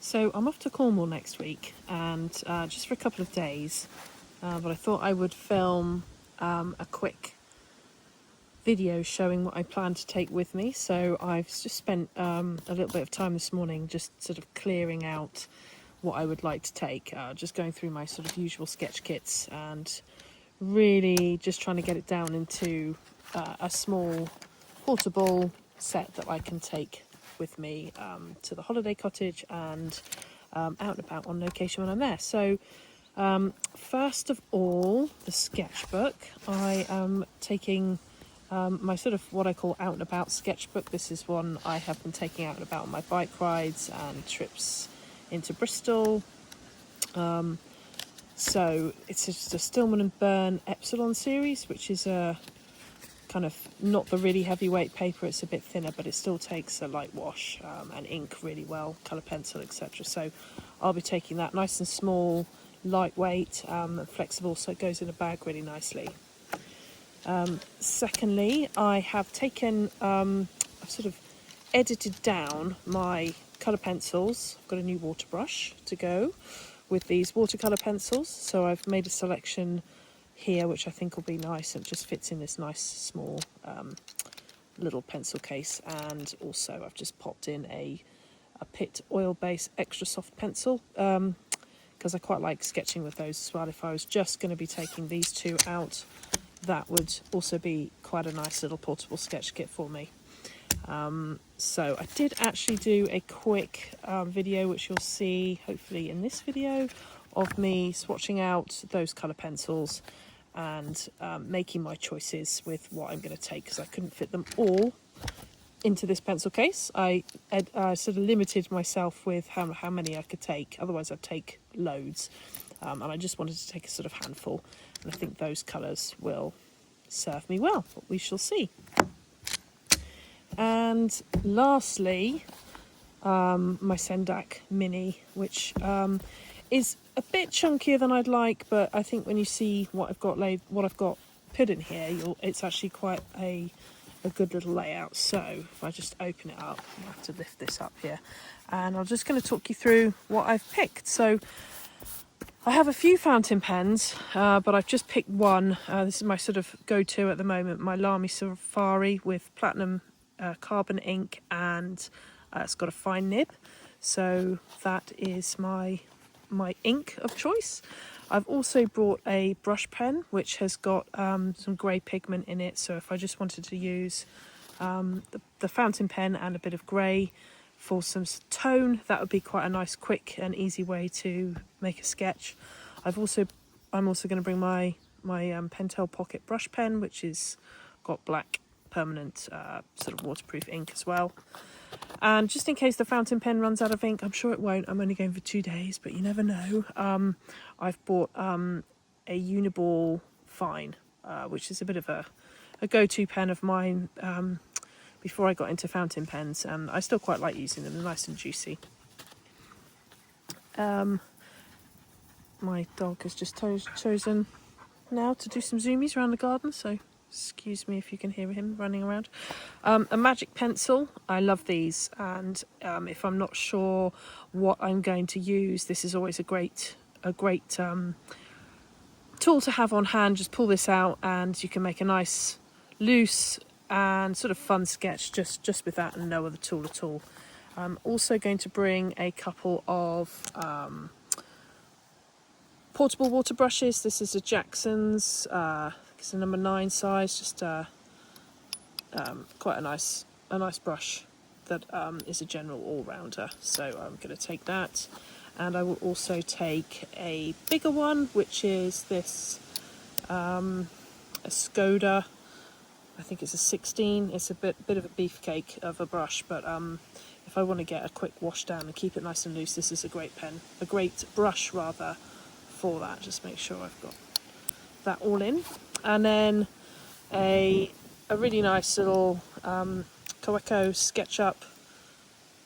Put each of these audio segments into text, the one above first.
So I'm off to Cornwall next week, and just for a couple of days, but I thought I would film a quick video showing what I plan to take with me. So I've just spent a little bit of time this morning just sort of clearing out what I would like to take, just going through my sort of usual sketch kits and really just trying to get it down into a small portable set that I can take with me to the holiday cottage and out and about on location when I'm there. So first of all, the sketchbook. I am taking my sort of what I call out and about sketchbook. This is one I have been taking out and about on my bike rides and trips into Bristol. So it's just a Stillman and Birn Epsilon series, which is a kind of not the really heavyweight paper. It's a bit thinner, but it still takes a light wash and ink really well, colour pencil, etc. So I'll be taking that, nice and small, lightweight, and flexible, so it goes in a bag really nicely. Secondly, I have taken, I've sort of edited down my colour pencils. I've got a new water brush to go with these watercolour pencils, so I've made a selection here which I think will be nice and just fits in this nice small little pencil case. And also I've just popped in a Pitt oil-based extra soft pencil because I quite like sketching with those as well. If I was just going to be taking these two out, that would also be quite a nice little portable sketch kit for me. So I did actually do a quick video, which you'll see hopefully in this video, of me swatching out those colour pencils and making my choices with what I'm going to take, because I couldn't fit them all into this pencil case. I sort of limited myself with how many I could take, otherwise I'd take loads, and I just wanted to take a sort of handful, and I think those colours will serve me well, but we shall see. And lastly, my Sendak Mini, which is a bit chunkier than I'd like, but I think when you see what I've got put in here, it's actually quite a good little layout. So if I just open it up, I have to lift this up here, and I'm just going to talk you through what I've picked. So I have a few fountain pens, but I've just picked one. This is my sort of go-to at the moment, my Lamy Safari with platinum carbon ink, and it's got a fine nib, so that is my ink of choice. I've also brought a brush pen which has got some grey pigment in it, so if I just wanted to use the fountain pen and a bit of grey for some tone, that would be quite a nice, quick and easy way to make a sketch. I'm also going to bring my Pentel pocket brush pen, which is got black permanent sort of waterproof ink as well. And just in case the fountain pen runs out of ink, I'm sure it won't, I'm only going for 2 days, but you never know, I've bought a Uniball Fine, which is a bit of a go-to pen of mine before I got into fountain pens, and I still quite like using them. They're nice and juicy. My dog has just chosen now to do some zoomies around the garden, so excuse me if you can hear him running around. A magic pencil. I love these, and if I'm not sure what I'm going to use, this is always a great tool to have on hand. Just pull this out and you can make a nice loose and sort of fun sketch just with that and no other tool at all. I'm also going to bring a couple of portable water brushes. This is a Jackson's, it's a number 9 size, just quite a nice brush that is a general all-rounder, so I'm going to take that. And I will also take a bigger one, which is this a Skoda, I think it's a 16. It's a bit of a beefcake of a brush, but if I want to get a quick wash down and keep it nice and loose, this is a great brush rather, for that. Just make sure I've got that all in. And then a really nice little Kaweco SketchUp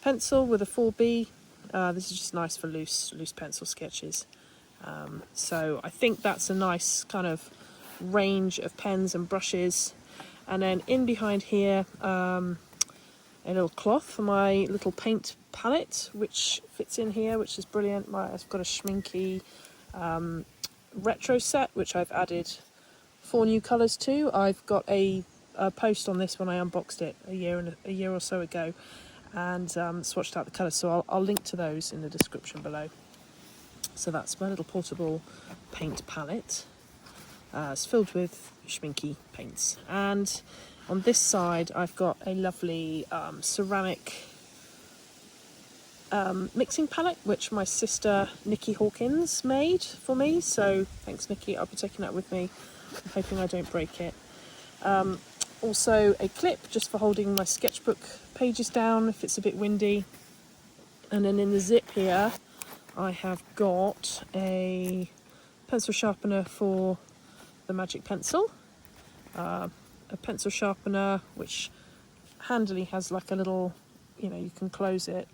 pencil with a 4B. This is just nice for loose pencil sketches. So I think that's a nice kind of range of pens and brushes. And then in behind here, a little cloth for my little paint palette which fits in here, which is brilliant. I've got a Schmincke retro set which I've added 4 new colours to. I've got a post on this when I unboxed it a year or so ago, and swatched out the colours, so I'll link to those in the description below. So that's my little portable paint palette. It's filled with Schmincke paints, and on this side I've got a lovely ceramic mixing palette which my sister Nikki Hawkins made for me, so thanks Nikki, I'll be taking that with me. I'm hoping I don't break it. Also a clip just for holding my sketchbook pages down if it's a bit windy, and then in the zip here I have got a pencil sharpener for the magic pencil, a pencil sharpener which handily has like a little, you can close it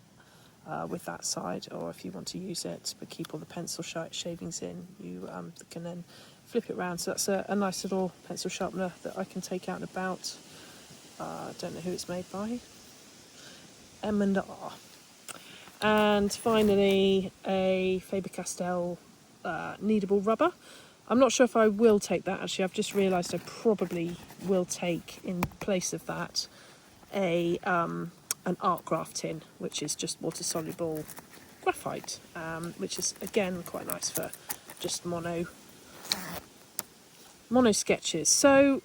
with that side, or if you want to use it but keep all the pencil shavings in, you can then flip it around. So that's a nice little pencil sharpener that I can take out and about. I don't know who it's made by. M&R. And finally a Faber-Castell kneadable rubber. I'm not sure if I will take that, actually. I've just realised I probably will take, in place of that, an art craft tin, which is just water-soluble graphite, which is, again, quite nice for just mono sketches. So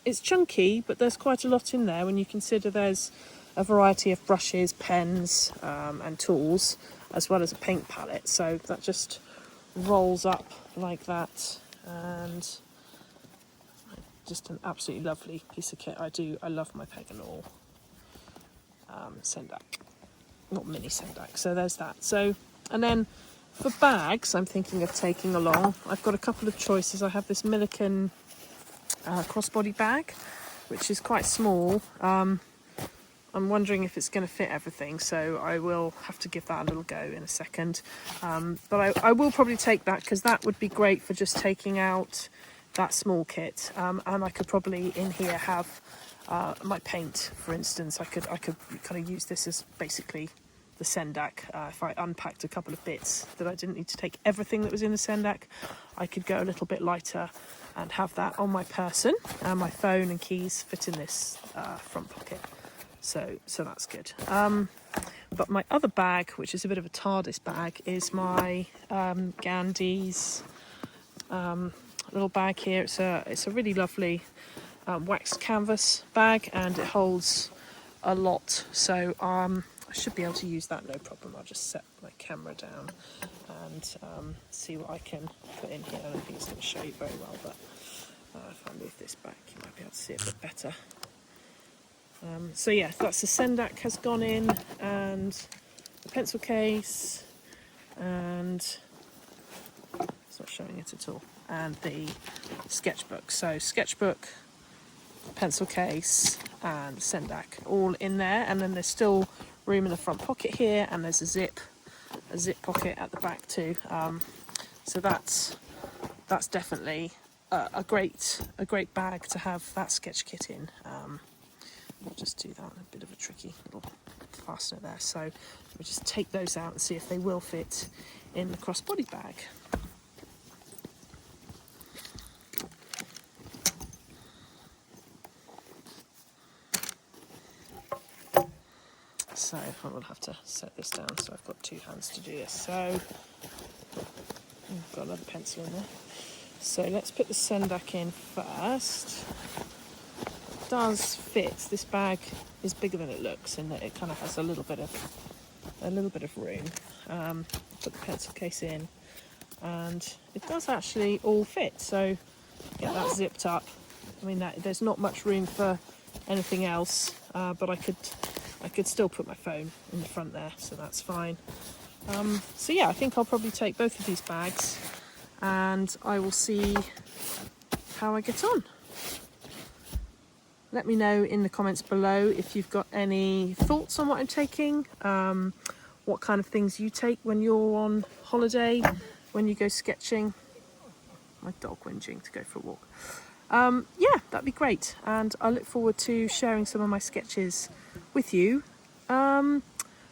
it's chunky, but there's quite a lot in there when you consider there's a variety of brushes, pens, and tools, as well as a paint palette. So that just rolls up like that, and just an absolutely lovely piece of kit. I love my Peg and Awl Sendak, not Mini Sendak. So there's that. So, and then for bags, I'm thinking of taking along, I've got a couple of choices. I have this Milliken crossbody bag, which is quite small. I'm wondering if it's going to fit everything, so I will have to give that a little go in a second. But I will probably take that, because that would be great for just taking out that small kit. And I could probably in here have my paint, for instance. I could kind of use this as basically the Sendak. If I unpacked a couple of bits that I didn't need to take everything that was in the Sendak, I could go a little bit lighter and have that on my person, and my phone and keys fit in this front pocket. So that's good. But my other bag, which is a bit of a TARDIS bag, is my Gandhi's little bag here. It's a really lovely waxed canvas bag, and it holds a lot. So I should be able to use that no problem. I'll just set my camera down and see what I can put in here. I don't think it's going to show you very well, but if I move this back, you might be able to see it a bit better. So yeah, that's the Sendak has gone in, and the pencil case, and it's not showing it at all, and the sketchbook. So sketchbook, pencil case, and Sendak all in there, and then there's still room in the front pocket here, and there's a zip pocket at the back too. So that's definitely a great bag to have that sketch kit in. We'll just do that, a bit of a tricky little fastener there. So we'll just take those out and see if they will fit in the crossbody bag. So I will have to set this down, so I've got 2 hands to do this. So I've got another pencil in there. So let's put the Sendak in first. Does fit. This bag is bigger than it looks, in that it kind of has a little bit of room. Put the pencil case in, and it does actually all fit. So get that zipped up. I mean, there's not much room for anything else, but I could still put my phone in the front there, so that's fine. So yeah, I think I'll probably take both of these bags, and I will see how I get on. Let me know in the comments below if you've got any thoughts on what I'm taking, what kind of things you take when you're on holiday, when you go sketching. My dog whinging to go for a walk. Yeah, that'd be great, and I look forward to sharing some of my sketches with you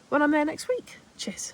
when I'm there next week. Cheers.